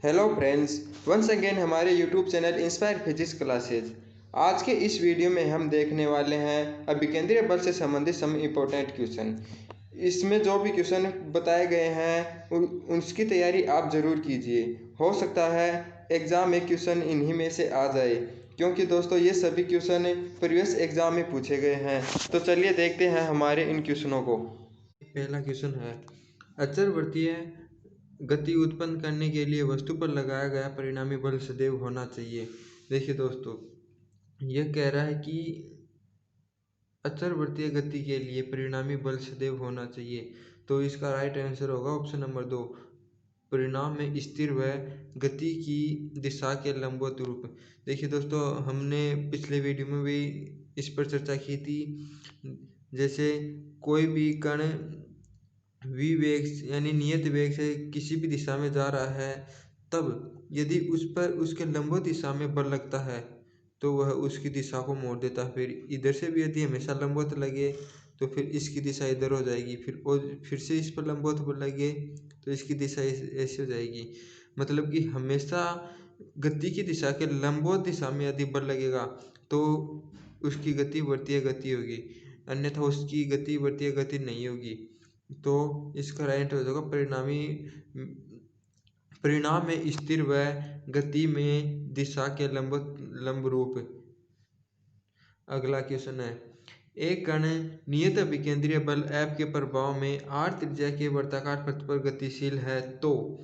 Hello friends, once again हमारे YouTube channel inspire physics classes. आज के इस वीडियो में हम देखने वाले हैं अभिकेंद्रीय बल से संबंधित सम इम्पोर्टेंट क्वेश्चन। इसमें जो भी क्वेश्चन बताए गए हैं उसकी तैयारी आप ज़रूर कीजिए। हो सकता है एग्ज़ाम में क्वेश्चन इन्हीं में से आ जाए, क्योंकि दोस्तों ये सभी क्वेश्चन प्रीवियस एग्ज़ाम में पूछे गए हैं। तो चलिए देखते हैं हमारे इन क्वेश्चनों को। पहला क्वेश्चन है, अचरवर्तीय गति उत्पन्न करने के लिए वस्तु पर लगाया गया परिणामी बल सदैव होना चाहिए। देखिए दोस्तों, यह कह रहा है कि अचरवर्तीय गति के लिए परिणामी बल सदैव होना चाहिए। तो इसका राइट आंसर होगा ऑप्शन नंबर 2, परिणाम में स्थिर व गति की दिशा के लंबवत रूप। देखिए दोस्तों, हमने पिछले वीडियो में भी इस पर चर्चा की थी। जैसे कोई भी कण v वेग यानी नियत वेग से किसी भी दिशा में जा रहा है, तब यदि उस पर उसके लंबवत दिशा में बल लगता है तो वह उसकी दिशा को मोड़ देता है। फिर इधर से भी यदि हमेशा लंबवत लगे तो फिर इसकी दिशा इधर हो जाएगी, फिर से इस पर लंबवत बल लगे तो इसकी दिशा ऐसे हो जाएगी। मतलब कि हमेशा गति की दिशा के लंबवत दिशा में यदि बल लगेगा तो उसकी गति वर्तीय गति होगी, अन्यथा उसकी गति वर्तीय गति नहीं होगी। तो इसका राइट हो जाएगा परिणाम में स्थिर व गति में दिशा के लंब रूप। अगला क्वेश्चन है, एक कण नियत अभिकेंद्रीय बल F के प्रभाव में r त्रिज्या के वर्ताकार पथ पर गतिशील है तो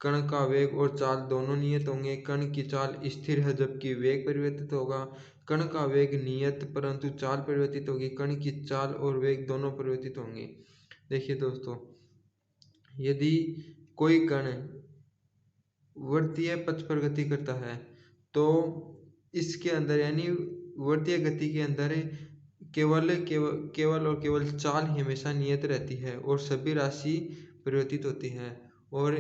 कण का वेग और चाल दोनों नियत होंगे। कण की चाल स्थिर है जबकि वेग परिवर्तित होगा। कण का वेग नियत परंतु चाल परिवर्तित होगी। कण की चाल और वेग दोनों परिवर्तित होंगे। देखिए दोस्तों, यदि कोई कण वर्तीय पथ पर गति करता है तो इसके अंदर यानी वर्तीय गति के अंदर केवल और केवल चाल ही हमेशा नियत रहती है और सभी राशि परिवर्तित होती है, और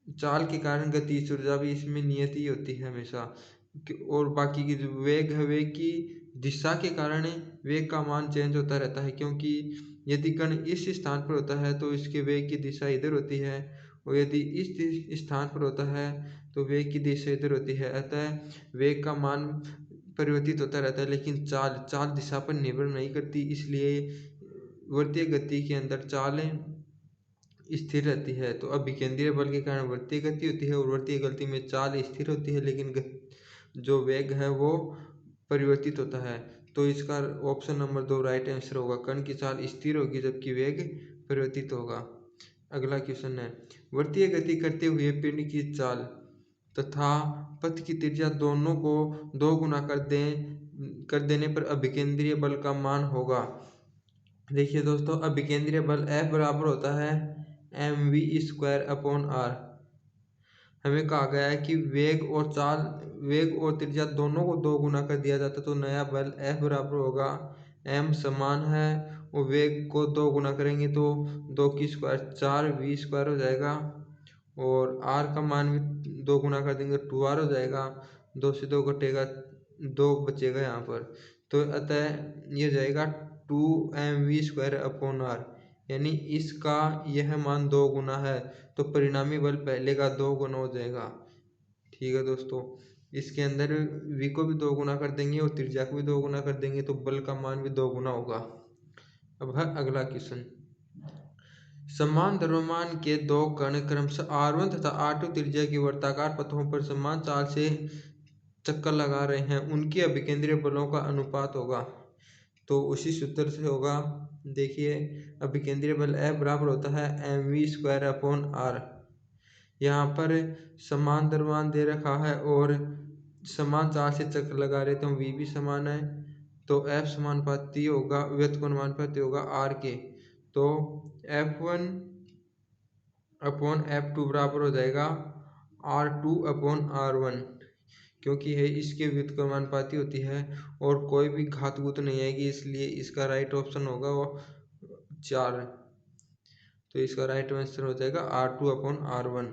चाल के कारण गतिज ऊर्जा भी इसमें नियत ही होती है हमेशा। और बाकी की जो वेग है, वेग की दिशा के कारण वेग का मान चेंज होता रहता है, क्योंकि यदि कण इस स्थान पर होता है तो इसके वेग की दिशा इधर होती है, और यदि इस स्थान पर होता है तो वेग की दिशा इधर होती है। अतः वेग का मान परिवर्तित होता रहता है, लेकिन चाल दिशा पर निर्भर नहीं करती। इसलिए वर्तीय गति के अंदर चाल स्थिर रहती है। तो अभिकेंद्रीय बल के कारण वर्तीय गति होती है और वर्तीय गति में चाल स्थिर होती है, लेकिन जो वेग है वो परिवर्तित होता है। तो इसका ऑप्शन नंबर 2 राइट आंसर होगा। कण की चाल स्थिर होगी जबकि वेग परिवर्तित होगा। अगला क्वेश्चन है, वर्तीय गति करते हुए पिंड की चाल तथा पथ की त्रिज्या दोनों को 2 गुना कर देने पर अभिकेंद्रीय बल का मान होगा। देखिए दोस्तों, अभिकेंद्रीय बल F बराबर होता है mv²/r। हमें कहा गया है कि वेग और त्रिज्या दोनों को 2 गुना कर दिया जाता है, तो नया बल F बराबर होगा, m समान है और वेग को 2 गुना करेंगे तो 2 की स्क्वायर 4v² हो जाएगा, और r का मान भी 2 गुना कर देंगे 2r हो जाएगा। 2 से 2 घटेगा, 2 बचेगा यहाँ पर। तो अतः ये जाएगा 2mv²/r, यानी इसका यह मान 2 गुना है, तो परिणामी बल पहले का 2 गुना हो जाएगा। ठीक है दोस्तों, इसके अंदर v को भी 2 गुना कर देंगे और त्रिज्या को भी 2 गुना कर देंगे, तो बल का मान भी 2 गुना होगा। अब है अगला क्वेश्चन, समान द्रव्यमान के 2 कण क्रमशः r1 तथा r2 त्रिज्या की वर्ताकार पथों पर समान चाल से चक्कर लगा रहे हैं, उनके अभिकेंद्रीय बलों का अनुपात होगा। तो उसी सूत्र से होगा। देखिए, अभिकेंद्रीय बल F बराबर होता है mv²/r। यहाँ पर समान द्रव्यमान दे रखा है और समान चाल से चक्कर लगा रहे, तो v भी समान है, तो F समानुपाती होगा, व्युत्क्रमानुपाती होगा r के। तो F1/F2 बराबर हो जाएगा R2/R1, क्योंकि है इसके व्युत्क्रमानुपाती होती है और कोई भी घातगुत नहीं आएगी, इसलिए इसका राइट ऑप्शन होगा वो 4। तो इसका राइट आंसर हो जाएगा R2/R1।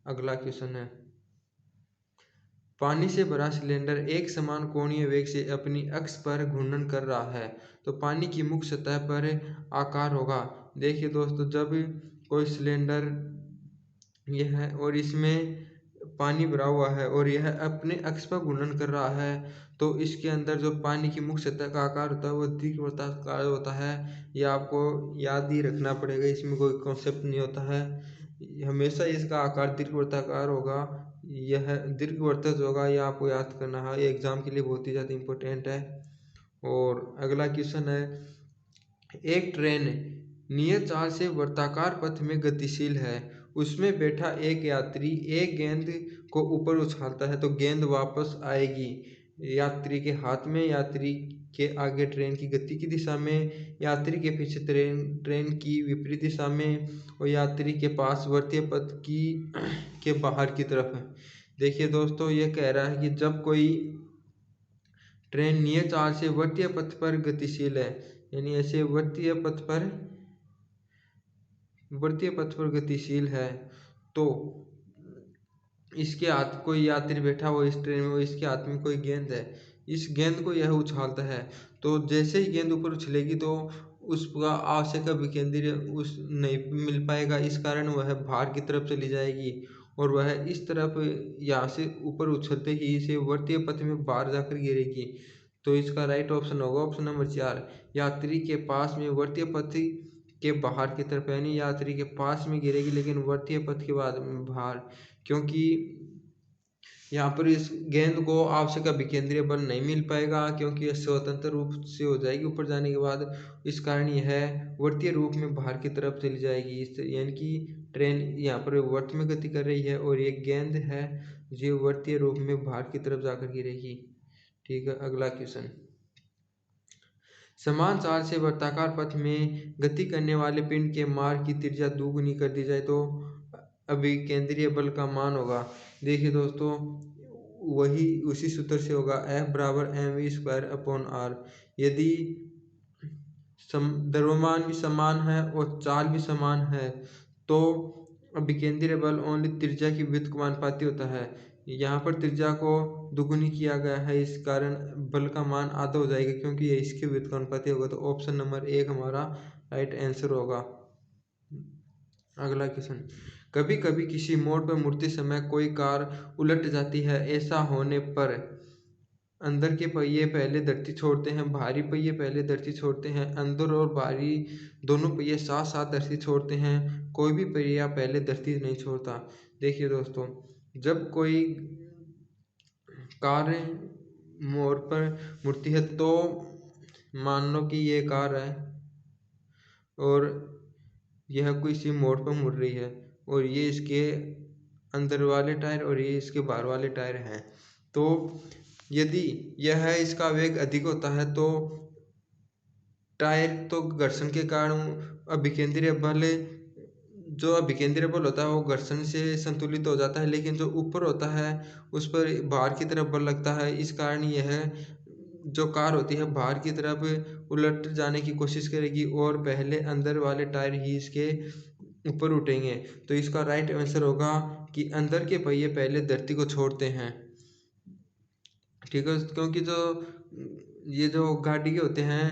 अगला क्वेश्चन है, पानी से भरा सिलेंडर एक समान कोणीय वेग से अपनी अक्ष पर घूर्णन कर रहा है, तो पानी की मुख्य सतह पर आकार होगा। देखिए दोस्तों, जब कोई सिलेंडर यह है और इसमें पानी भरा हुआ है और यह अपने अक्ष पर घूर्णन कर रहा है। तो इसके अंदर जो पानी की मुख्य सतह का आकार होता है वो दीर्घवृत्ताकार होता है। यह आपको याद ही रखना पड़ेगा, इसमें कोई कॉन्सेप्ट नहीं होता है। हमेशा इसका आकार दीर्घवृत्ताकार होगा। यह दीर्घवृत्त होगा, यह आपको याद करना है, ये एग्जाम के लिए बहुत ही ज़्यादा इम्पोर्टेंट है। और अगला क्वेश्चन है, एक ट्रेन नियत चाल से वृत्ताकार पथ में गतिशील है। उसमें बैठा एक यात्री एक गेंद को ऊपर उछालता है तो गेंद वापस आएगी यात्री के हाथ में, यात्री के आगे ट्रेन की गति की दिशा में, यात्री के पीछे ट्रेन की विपरीत दिशा में, और यात्री के पास वृत्तीय पथ की के बाहर की तरफ है। देखिए दोस्तों, ये कह रहा है कि जब कोई ट्रेन नियत चाल से वृत्तीय पथ पर गतिशील है, यानी ऐसे वृत्तीय पथ पर गतिशील है, तो इसके हाथ कोई यात्री बैठा हो इस ट्रेन में, वो इसके हाथ में कोई गेंद है, इस गेंद को यह उछालता है। तो जैसे ही गेंद ऊपर उछलेगी तो उसका आवश्यक विकेंद्रीय उस नहीं मिल पाएगा, इस कारण वह बाहर की तरफ चली जाएगी और वह इस तरफ यहाँ से ऊपर उछलते ही इसे वृत्तीय पथ में बाहर जाकर गिरेगी। तो इसका राइट ऑप्शन होगा ऑप्शन नंबर 4, यात्री के पास में वृत्तीय पथ के बाहर की तरफ, यानी यात्री के पास में गिरेगी लेकिन वृत्तीय पथ के बाद में बाहर, क्योंकि यहाँ पर इस गेंद को आवश्यक अभिकेंद्रीय बल नहीं मिल पाएगा, क्योंकि यह स्वतंत्र रूप से हो जाएगी ऊपर जाने के बाद। इस कारण यह वृत्तीय रूप में बाहर की तरफ चली जाएगी, इस यानी कि ट्रेन यहाँ पर वर्त में गति कर रही है और ये गेंद है जो वृत्तीय रूप में बाहर की तरफ जाकर गिरेगी। ठीक है, अगला क्वेश्चन, समान चाल से वृत्ताकार पथ में गति करने वाले पिंड के मार्ग की त्रिज्या दोगुनी कर दी जाए तो अभिकेंद्रीय बल का मान होगा। देखिए दोस्तों, वही उसी सूत्र से होगा, F बराबर mv²/r। यदि द्रव्यमान भी समान है और चाल भी समान है तो अभिकेंद्रीय बल ओनली त्रिज्या की व्युत्क्रम के समानुपाती होता है। यहाँ पर त्रिज्या को दुगुनी किया गया है, इस कारण बल का मान आधा हो जाएगा, क्योंकि ये इसके व्युत्क्रम के समानुपाती होगा। तो ऑप्शन नंबर 1 हमारा राइट आंसर होगा। अगला क्वेश्चन, कभी कभी किसी मोड़ पर मुड़ते समय कोई कार उलट जाती है, ऐसा होने पर अंदर के पहिए पहले धरती छोड़ते हैं, बाहरी पहिए पहले धरती छोड़ते हैं, अंदर और बाहरी दोनों पहिए साथ साथ धरती छोड़ते हैं, कोई भी पहिया पहले धरती नहीं छोड़ता। देखिए दोस्तों, जब कोई कार मोड़ पर मुड़ती है तो मान लो कि ये कार है और यह किसी मोड़ पर मुड़ रही है और ये इसके अंदर वाले टायर और ये इसके बाहर वाले टायर हैं। तो यदि यह इसका वेग अधिक होता है तो टायर तो घर्षण के कारण अभिकेंद्रीय बल, जो अभिकेंद्रीय बल होता है वो घर्षण से संतुलित हो जाता है, लेकिन जो ऊपर होता है उस पर बाहर की तरफ बल लगता है। इस कारण यह जो कार होती है बाहर की तरफ उलट जाने की कोशिश करेगी और पहले अंदर वाले टायर ही इसके ऊपर उठेंगे। तो इसका राइट आंसर होगा कि अंदर के पहिए पहले धरती को छोड़ते हैं। ठीक है, क्योंकि जो ये जो गाड़ी के होते हैं,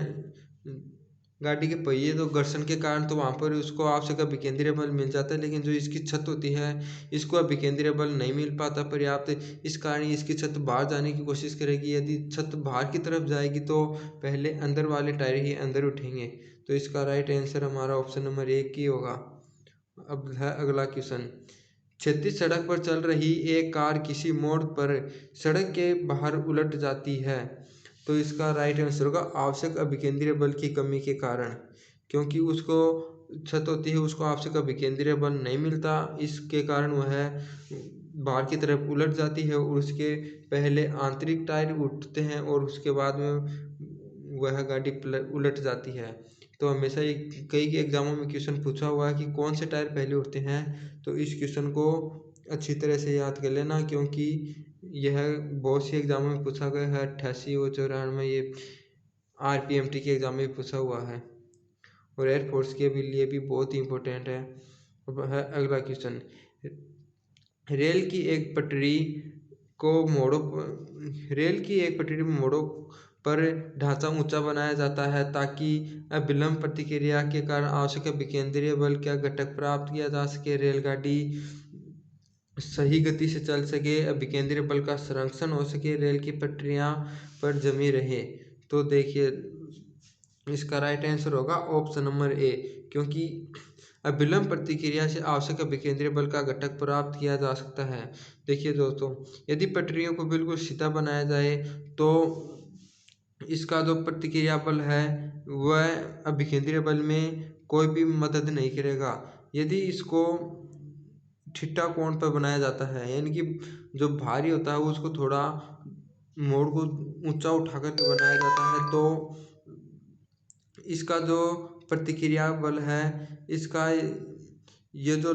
गाड़ी के पहिए तो घर्षण के कारण तो वहाँ पर उसको आवश्यक अभिकेंद्रीय बल मिल जाता है, लेकिन जो इसकी छत होती है इसको अभिकेंद्रीय बल नहीं मिल पाता पर्याप्त, इस कारण इसकी छत बाहर जाने की कोशिश करेगी। यदि छत बाहर की तरफ जाएगी तो पहले अंदर वाले टायर ही अंदर उठेंगे। तो इसका राइट आंसर हमारा ऑप्शन नंबर 1 ही होगा। अब है अगला क्वेश्चन, क्षैतिज सड़क पर चल रही एक कार किसी मोड़ पर सड़क के बाहर उलट जाती है, तो इसका राइट आंसर होगा आवश्यक अभिकेंद्रीय बल की कमी के कारण, क्योंकि उसको छत होती है उसको आवश्यक अभिकेंद्रीय बल नहीं मिलता, इसके कारण वह बाहर की तरफ उलट जाती है और उसके पहले आंतरिक टायर उठते हैं और उसके बाद में वह गाड़ी उलट जाती है। तो हमेशा ये कई एग्जामों में क्वेश्चन पूछा हुआ है कि कौन से टायर पहले उठते हैं, तो इस क्वेश्चन को अच्छी तरह से याद कर लेना, क्योंकि यह बहुत सी एग्जामों में पूछा गया है। 88 और 94 ये RPMT के एग्जाम में पूछा हुआ है और एयरफोर्स के लिए भी बहुत ही इम्पोर्टेंट है। अब है अगला क्वेश्चन, रेल की एक पटरी मोड़ों पर ढांचा ऊंचा बनाया जाता है ताकि अभिलंब प्रतिक्रिया के कारण आवश्यक अभिकेंद्रीय बल का घटक प्राप्त किया जा सके। रेलगाड़ी सही गति से चल सके, अभिकेंद्रीय बल का संरक्षण हो सके, रेल की पटरियां पर जमी रहे। तो देखिए इसका राइट आंसर होगा ऑप्शन नंबर ए, क्योंकि अभिलंब प्रतिक्रिया से आवश्यक अभिकेंद्रीय बल का घटक प्राप्त किया जा सकता है। देखिए दोस्तों, यदि पटरियों को बिल्कुल सीधा बनाया जाए तो इसका जो प्रतिक्रिया बल है वह अभिकेंद्रीय बल में कोई भी मदद नहीं करेगा। यदि इसको ठीठा कोण पर बनाया जाता है, यानी कि जो भारी होता है उसको थोड़ा मोड़ को ऊंचा उठा करके बनाया जाता है, तो इसका जो प्रतिक्रिया बल है इसका ये जो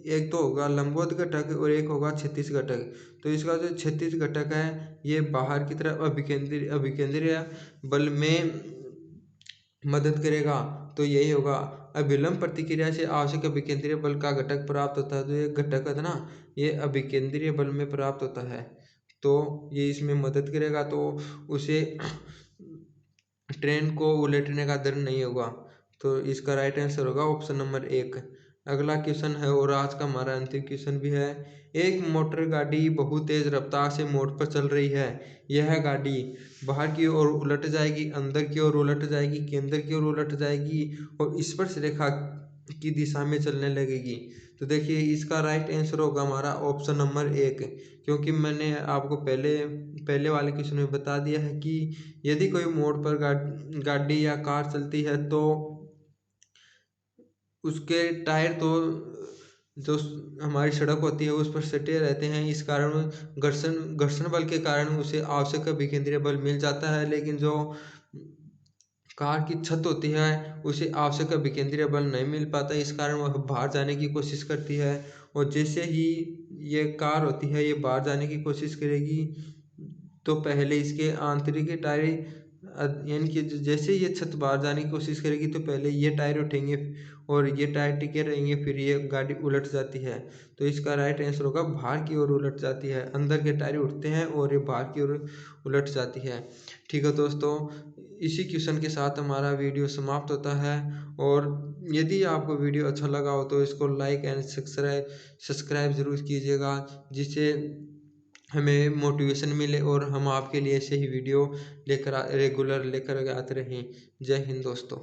एक तो होगा लंबवत घटक और एक होगा क्षैतिज घटक। तो इसका जो क्षैतिज घटक है ये बाहर की तरफ अभिकेंद्रीय बल में मदद करेगा। तो यही होगा, अभिलंब प्रतिक्रिया से आवश्यक अभिकेंद्रीय बल का घटक प्राप्त होता है। तो ये घटक है ना, ये अभिकेंद्रीय बल में प्राप्त होता है, तो ये इसमें मदद करेगा, तो उसे ट्रेन को उलटने का डर नहीं होगा। तो इसका राइट आंसर होगा ऑप्शन नंबर एक। अगला क्वेश्चन है और आज का हमारा अंतिम क्वेश्चन भी है। एक मोटर गाड़ी बहुत तेज रफ्तार से मोड़ पर चल रही है। यह गाड़ी बाहर की ओर उलट जाएगी, अंदर की ओर उलट जाएगी, केंद्र की ओर उलट जाएगी और स्पर्श रेखा की दिशा में चलने लगेगी। तो देखिए इसका राइट आंसर होगा हमारा ऑप्शन नंबर एक, क्योंकि मैंने आपको पहले वाले क्वेश्चन में बता दिया है कि यदि कोई मोड़ पर गाड़ी या कार चलती है तो उसके टायर तो जो हमारी सड़क होती है उस पर सटे रहते हैं, इस कारण घर्षण घर्षण बल के कारण उसे आवश्यक अभिकेंद्रीय बल मिल जाता है। लेकिन जो कार की छत होती है उसे आवश्यक अभिकेंद्रीय बल नहीं मिल पाता, इस कारण वह बाहर जाने की कोशिश करती है। और जैसे ही ये कार होती है ये बाहर जाने की कोशिश करेगी तो पहले इसके आंतरिक टायर यानी कि जैसे ये छत बाहर जाने की कोशिश करेगी तो पहले ये टायर उठेंगे और ये टायर टिके रहेंगे, फिर ये गाड़ी उलट जाती है। तो इसका राइट आंसर होगा बाहर की ओर उलट जाती है, अंदर के टायर उठते हैं और ये बाहर की ओर उलट जाती है। ठीक है दोस्तों, इसी क्वेश्चन के साथ हमारा वीडियो समाप्त होता है। और यदि आपको वीडियो अच्छा लगा हो तो इसको लाइक एंड सब्सक्राइब ज़रूर कीजिएगा, जिससे हमें मोटिवेशन मिले और हम आपके लिए ऐसे ही वीडियो रेगुलर लेकर आते रहें। जय हिंद दोस्तों।